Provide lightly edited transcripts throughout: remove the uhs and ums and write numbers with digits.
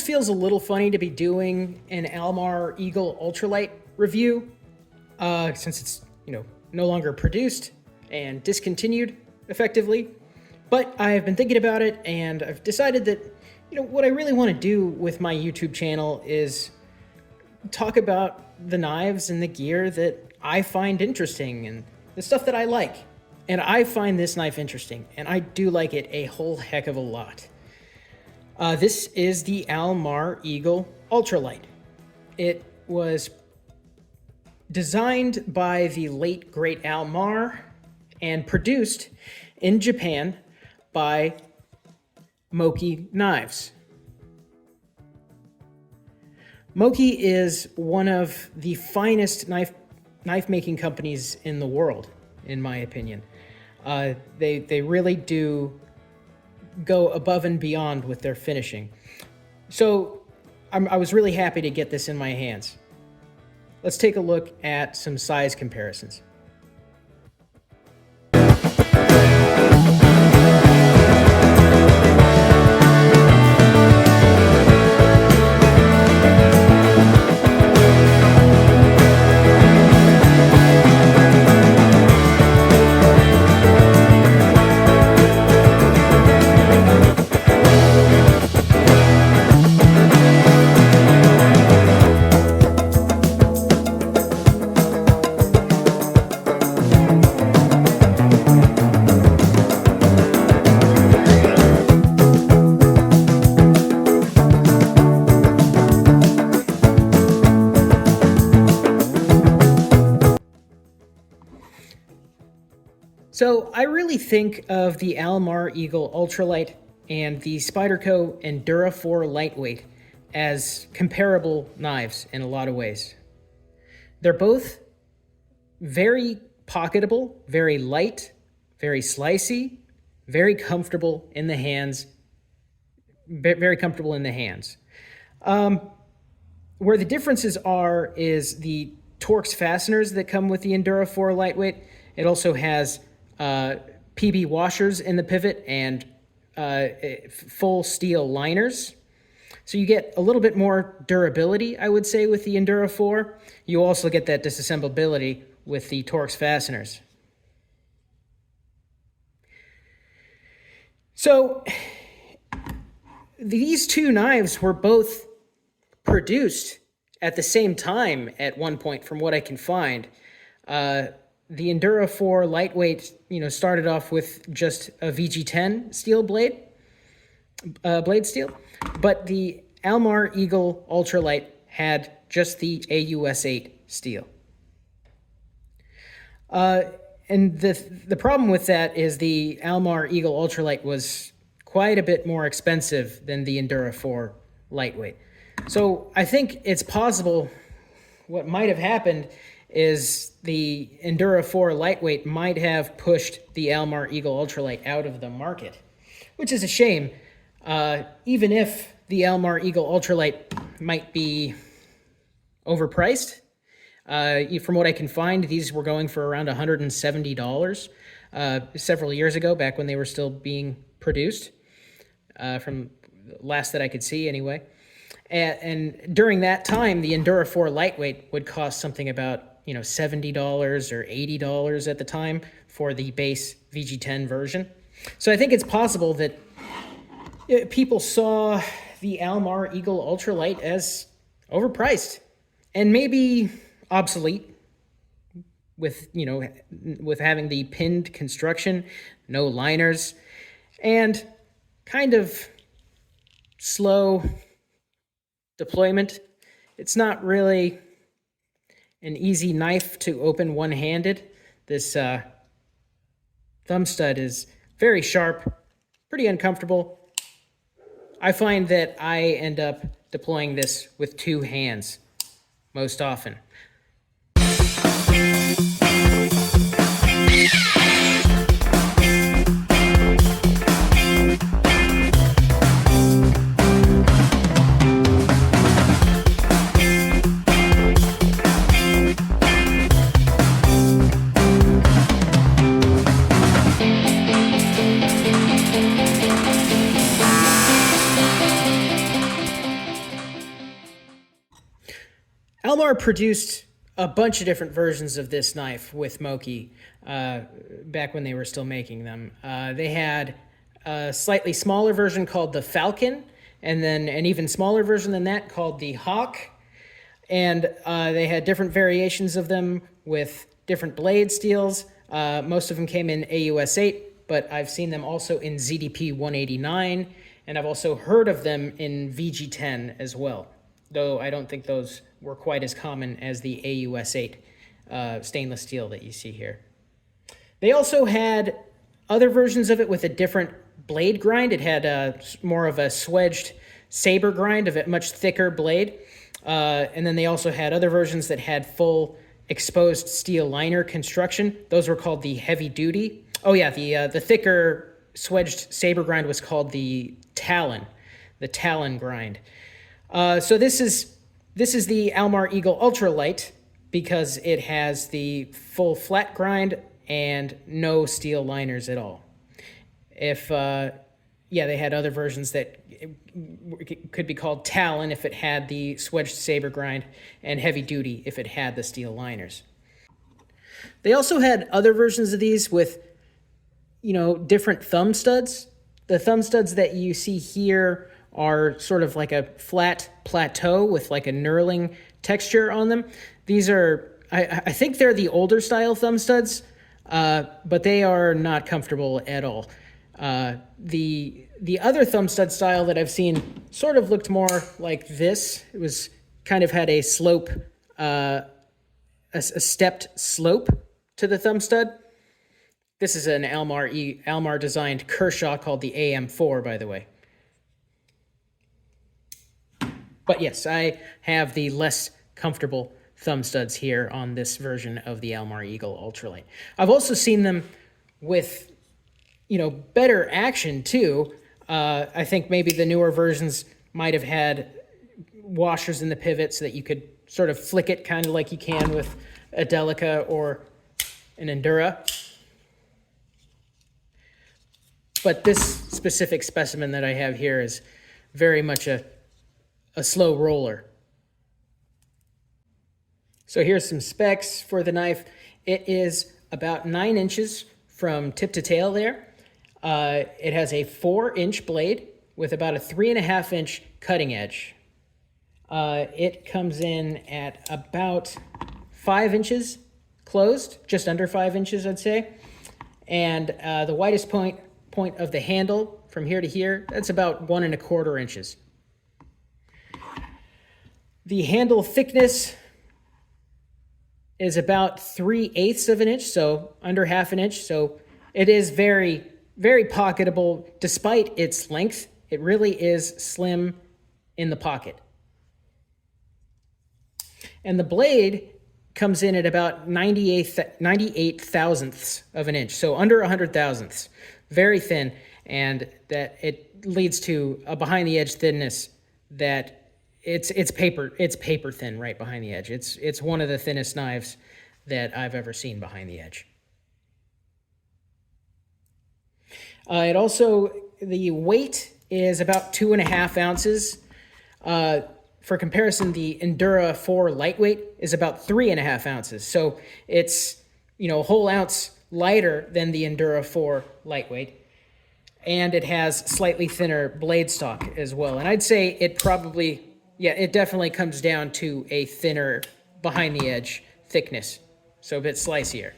feels a little funny to be doing an Almar Eagle Ultralight review, since it's, no longer produced and discontinued effectively. But I've been thinking about it, and I've decided that, what I really want to do with my YouTube channel is talk about the knives and the gear that I find interesting and the stuff that I like. And I find this knife interesting, and I do like it a whole heck of a lot. This is the Almar Eagle Ultralight. It was designed by the late great Almar and produced in Japan by Moki Knives. Moki is one of the finest knife making companies in the world, in my opinion. They really do go above and beyond with their finishing. So I was really happy to get this in my hands. Let's take a look at some size comparisons. So I really think of the Almar Eagle Ultralight and the Spyderco Endura 4 Lightweight as comparable knives in a lot of ways. They're both very pocketable, very light, very slicey, very comfortable in the hands. Very comfortable in the hands. Where the differences are is the Torx fasteners that come with the Endura 4 Lightweight. It also has PB washers in the pivot and full steel liners. So you get a little bit more durability, I would say, with the Endura 4. You also get that disassemblability with the Torx fasteners. So these two knives were both produced at the same time at one point, from what I can find. The Endura 4 Lightweight, started off with just a VG10 steel blade steel, but the Almar Eagle Ultralight had just the AUS 8 steel. And the problem with that is the Almar Eagle Ultralight was quite a bit more expensive than the Endura 4 Lightweight. So I think it's possible what might have happened is the Endura 4 Lightweight might have pushed the Almar Eagle Ultralight out of the market, which is a shame. Even if the Almar Eagle Ultralight might be overpriced, from what I can find, these were going for around $170 several years ago, back when they were still being produced, from last that I could see anyway. And during that time, the Endura 4 Lightweight would cost something about $70 or $80 at the time for the base VG10 version. So I think it's possible that people saw the Almar Eagle Ultralight as overpriced and maybe obsolete with having the pinned construction, no liners, and kind of slow deployment. It's not really an easy knife to open one-handed. This thumb stud is very sharp, pretty uncomfortable. I find that I end up deploying this with two hands most often. Almar produced a bunch of different versions of this knife with Moki back when they were still making them. They had a slightly smaller version called the Falcon, and then an even smaller version than that called the Hawk. And they had different variations of them with different blade steels. Most of them came in AUS 8, but I've seen them also in ZDP 189, and I've also heard of them in VG10 as well, though I don't think those were quite as common as the AUS 8 stainless steel that you see here. They also had other versions of it with a different blade grind. It had more of a swedged saber grind of a much thicker blade. And then they also had other versions that had full exposed steel liner construction. Those were called the heavy duty. Oh yeah, the thicker swedged saber grind was called the Talon grind. So this is the Almar Eagle Ultralight because it has the full flat grind and no steel liners at all. If they had other versions that could be called Talon if it had the swedged saber grind, and heavy duty if it had the steel liners. They also had other versions of these with, different thumb studs. The thumb studs that you see here are sort of like a flat plateau with like a knurling texture on them. These are, I think they're the older style thumb studs, but they are not comfortable at all. The other thumb stud style that I've seen sort of looked more like this. It was kind of had a slope, a stepped slope to the thumb stud. This is an Almar designed Kershaw called the AM4, by the way. But yes, I have the less comfortable thumb studs here on this version of the Almar Eagle Ultralight. I've also seen them with, better action too. I think maybe the newer versions might have had washers in the pivot so that you could sort of flick it kind of like you can with a Delica or an Endura. But this specific specimen that I have here is very much a slow roller. So here's some specs for the knife. It is about 9 inches from tip to tail there. It has a 4-inch blade with about a 3.5-inch cutting edge. It comes in at about 5 inches closed, just under 5 inches, I'd say. And the widest point of the handle from here to here, that's about 1.25 inches. The handle thickness is about 3/8 of an inch, so under half an inch. So it is very, very pocketable despite its length. It really is slim in the pocket. And the blade comes in at about 98 thousandths of an inch, so under 100 thousandths. Very thin, and that it leads to a behind the edge thinness that it's paper thin right behind the edge. It's one of the thinnest knives that I've ever seen behind the edge. It also, the weight is about 2.5 ounces. For comparison, the Endura 4 lightweight is about 3.5 ounces. So it's, a whole ounce lighter than the Endura 4 lightweight. And it has slightly thinner blade stock as well. And I'd say it probably, it definitely comes down to a thinner behind the edge thickness. So a bit slicier.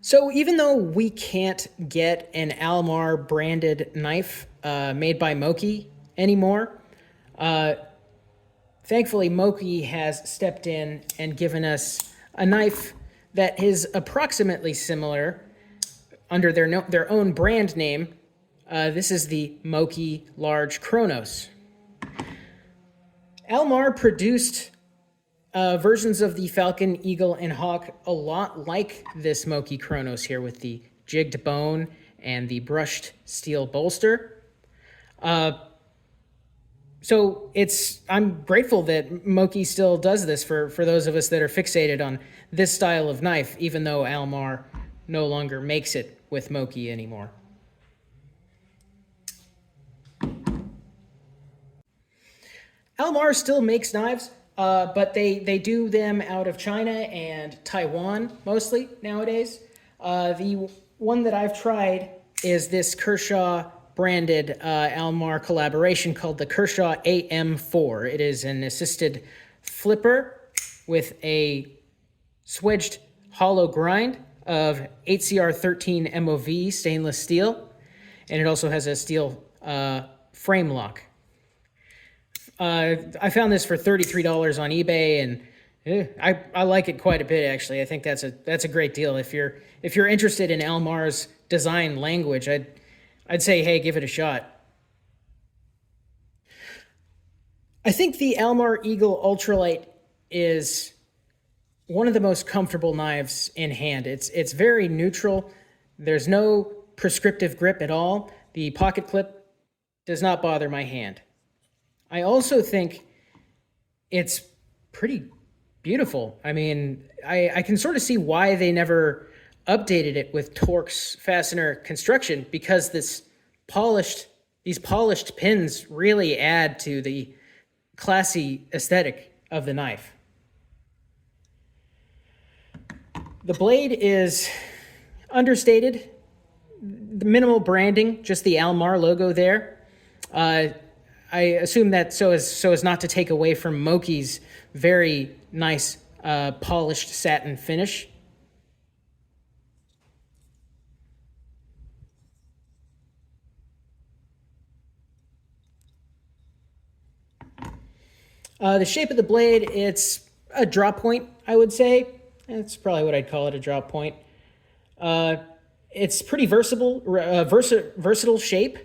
So even though we can't get an Almar branded knife made by Moki anymore, thankfully Moki has stepped in and given us a knife that is approximately similar under their own brand name. This is the Moki Large Kronos. Almar produced versions of the Falcon, Eagle, and Hawk a lot like this Moki Kronos here with the jigged bone and the brushed steel bolster. So I'm grateful that Moki still does this for those of us that are fixated on this style of knife, even though Almar no longer makes it with Moki anymore. Almar still makes knives, but they do them out of China and Taiwan mostly nowadays. The one that I've tried is this Kershaw branded Almar collaboration called the Kershaw AM4. It is an assisted flipper with a swedged hollow grind of 8CR13 MOV stainless steel, and it also has a steel frame lock. I found this for $33 on eBay, and I like it quite a bit actually. I think that's a great deal. If you're interested in Almar's design language, I'd say, hey, give it a shot. I think the Almar Eagle Ultralight is one of the most comfortable knives in hand. It's very neutral. There's no prescriptive grip at all. The pocket clip does not bother my hand. I also think it's pretty beautiful. I mean, I can sort of see why they never updated it with Torx fastener construction, because these polished pins really add to the classy aesthetic of the knife. The blade is understated, the minimal branding, just the Almar logo there. I assume that so as not to take away from Moki's very nice polished satin finish. The shape of the blade, it's a drop point, I would say. That's probably what I'd call it, a drop point. It's pretty versatile shape.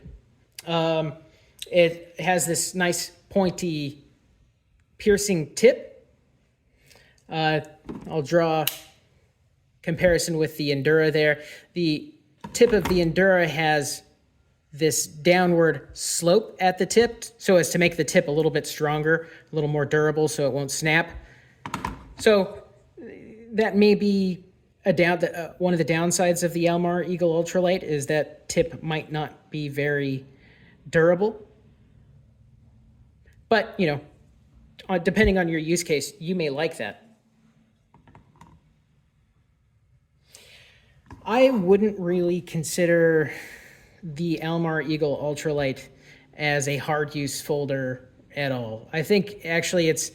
It has this nice pointy piercing tip. I'll draw comparison with the Endura there. The tip of the Endura has this downward slope at the tip so as to make the tip a little bit stronger, a little more durable so it won't snap. So that may be one of the downsides of the Almar Eagle Ultralight, is that tip might not be very durable. But, you know, depending on your use case, you may like that. I wouldn't really consider the Almar Eagle Ultralight as a hard use folder at all. I think actually it's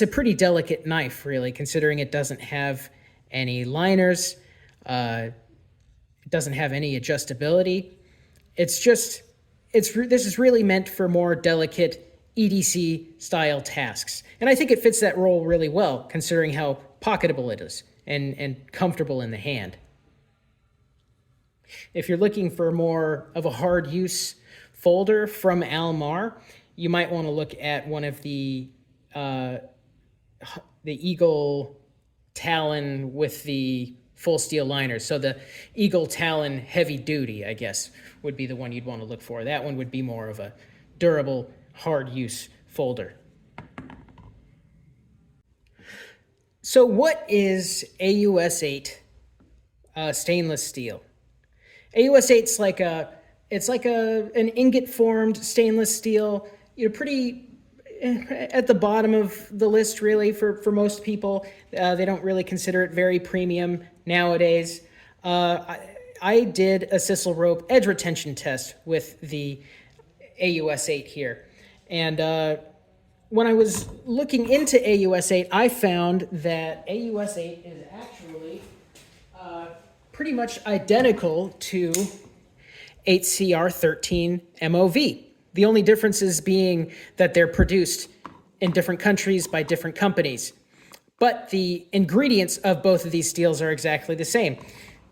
a pretty delicate knife, really, considering it doesn't have any liners, it doesn't have any adjustability. This is really meant for more delicate EDC style tasks. And I think it fits that role really well, considering how pocketable it is and comfortable in the hand. If you're looking for more of a hard use folder from Almar, you might want to look at one of the Eagle Talon with the full steel liners. So the Eagle Talon Heavy Duty, I guess, would be the one you'd want to look for. That one would be more of a durable, hard use folder. So what is AUS8 stainless steel? AUS8's like an ingot formed stainless steel, pretty at the bottom of the list, really, for most people. They don't really consider it very premium nowadays. I did a sisal rope edge retention test with the AUS8 here. And when I was looking into AUS8, I found that AUS8 is actually pretty much identical to 8CR13 MOV. The only differences being that they're produced in different countries by different companies. But the ingredients of both of these steels are exactly the same.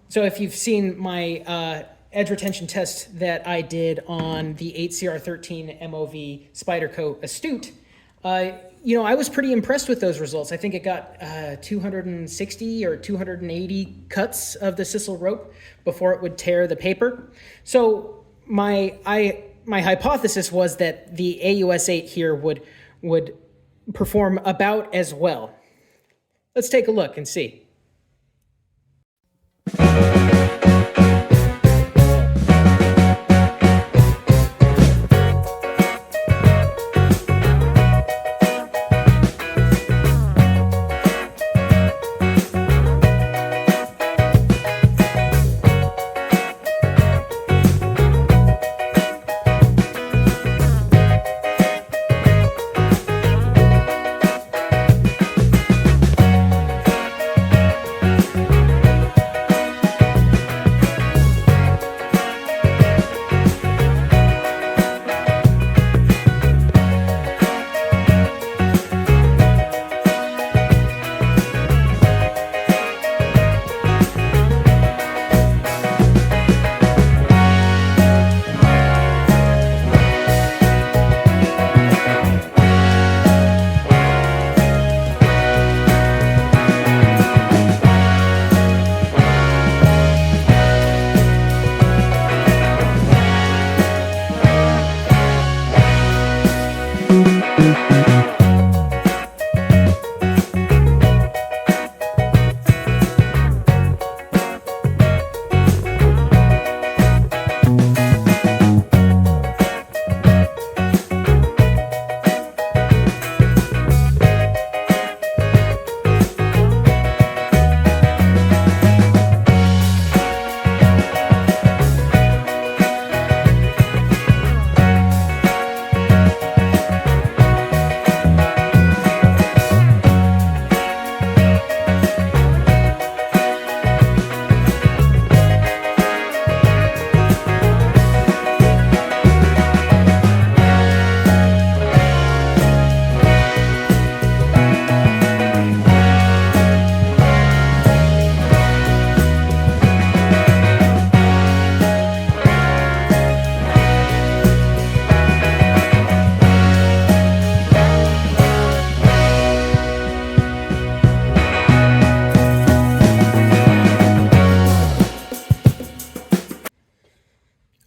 So if you've seen my edge retention test that I did on the 8CR13 MOV Spyderco Astute, I was pretty impressed with those results. I think it got 260 or 280 cuts of the sisal rope before it would tear the paper. So my hypothesis was that the AUS8 here would perform about as well. Let's take a look and see.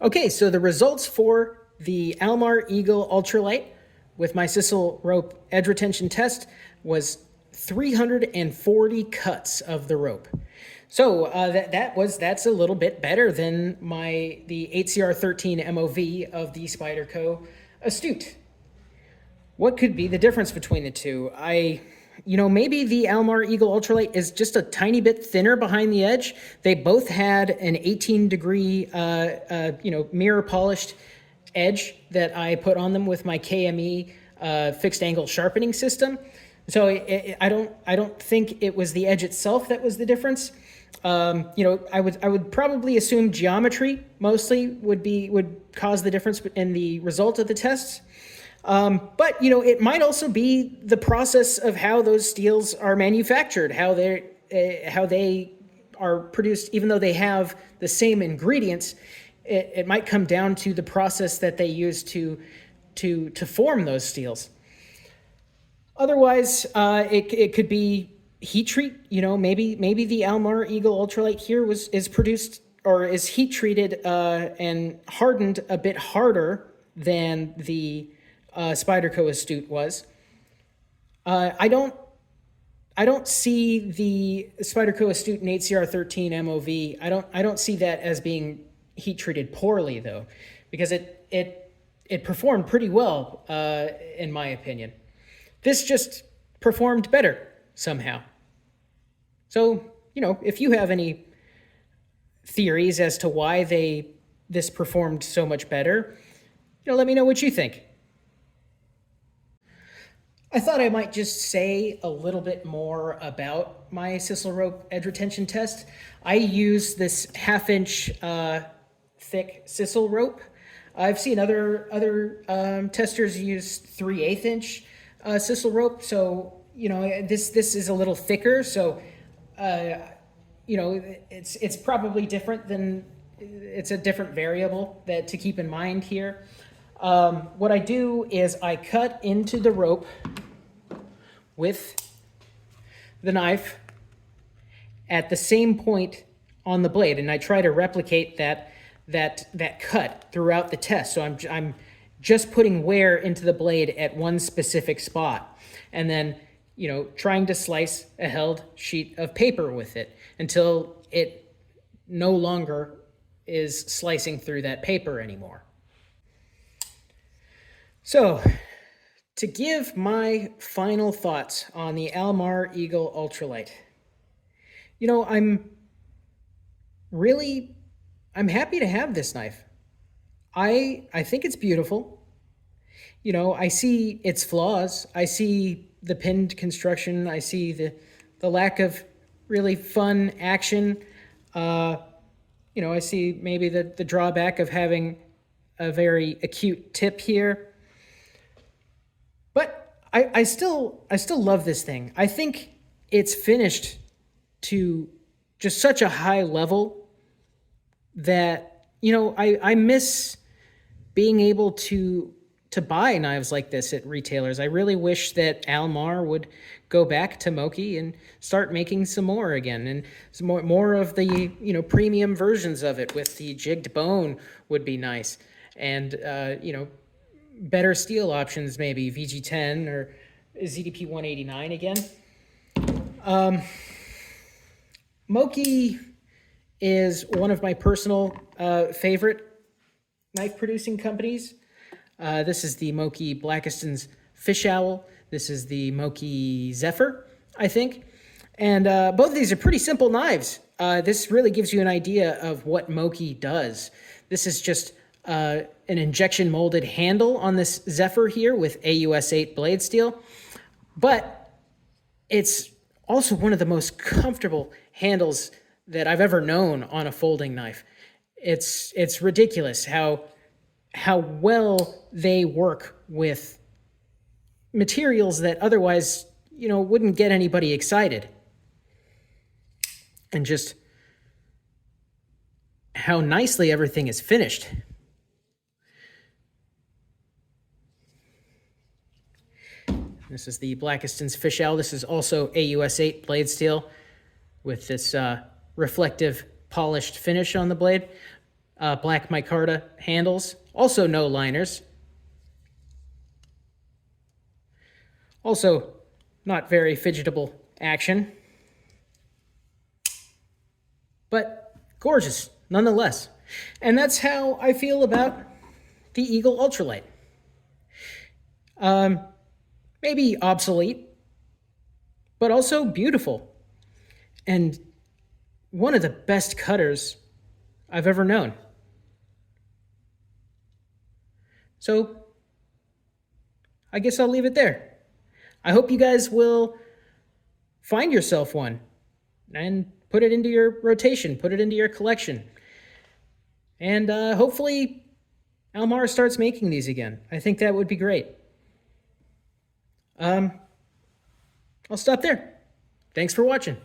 Okay, so the results for the Almar Eagle Ultralight with my sisal rope edge retention test was 340 cuts of the rope. So that's a little bit better than the 8CR13 MOV of the Spyderco Astute. What could be the difference between the two? Maybe the Almar Eagle Ultralight is just a tiny bit thinner behind the edge. They both had an 18-degree, mirror polished edge that I put on them with my KME fixed angle sharpening system. So I don't think it was the edge itself that was the difference. I would probably assume geometry mostly would cause the difference in the result of the tests. But it might also be the process of how those steels are manufactured, how they are produced. Even though they have the same ingredients, it might come down to the process that they use to form those steels. Otherwise, it could be heat treat. Maybe the Almar Eagle Ultralight here is produced or is heat treated and hardened a bit harder than the Spyderco Astute was. I don't see the Spyderco Astute and 8CR13 MOV. I don't see that as being heat treated poorly though, because it performed pretty well in my opinion. This just performed better somehow. So if you have any theories as to why this performed so much better, let me know what you think. I thought I might just say a little bit more about my sisal rope edge retention test. I use this 1/2-inch thick sisal rope. I've seen other testers use 3/8-inch sisal rope. So this is a little thicker. So it's probably different it's a different variable to keep in mind here. What I do is I cut into the rope with the knife at the same point on the blade, and I try to replicate that cut throughout the test. So I'm just putting wear into the blade at one specific spot, and then trying to slice a held sheet of paper with it until it no longer is slicing through that paper anymore. So, to give my final thoughts on the Almar Eagle Ultralight, I'm happy to have this knife. I think it's beautiful. I see its flaws. I see the pinned construction. I see the lack of really fun action. I see maybe the drawback of having a very acute tip here. But I still love this thing. I think it's finished to just such a high level that I miss being able to buy knives like this at retailers. I really wish that Almar would go back to Moki and start making some more again, and some more of the premium versions of it with the jigged bone would be nice, and better steel options, maybe VG10 or ZDP 189 again. Moki is one of my personal favorite knife producing companies. This is the Moki Blackiston's Fish Owl. This is the Moki Zephyr, I think. And both of these are pretty simple knives. This really gives you an idea of what Moki does. This is just an injection molded handle on this Zephyr here with AUS 8 blade steel. But it's also one of the most comfortable handles that I've ever known on a folding knife. It's ridiculous how well they work with materials that otherwise, wouldn't get anybody excited. And just how nicely everything is finished. This is the Blackiston's Fish Owl. This is also AUS 8 blade steel with this reflective polished finish on the blade. black micarta handles, also no liners. Also, not very fidgetable action, but gorgeous nonetheless. And that's how I feel about the Eagle Ultralight. Maybe obsolete, but also beautiful. And one of the best cutters I've ever known. So, I guess I'll leave it there. I hope you guys will find yourself one and put it into your rotation, put it into your collection. And hopefully Almar starts making these again. I think that would be great. I'll stop there. Thanks for watching.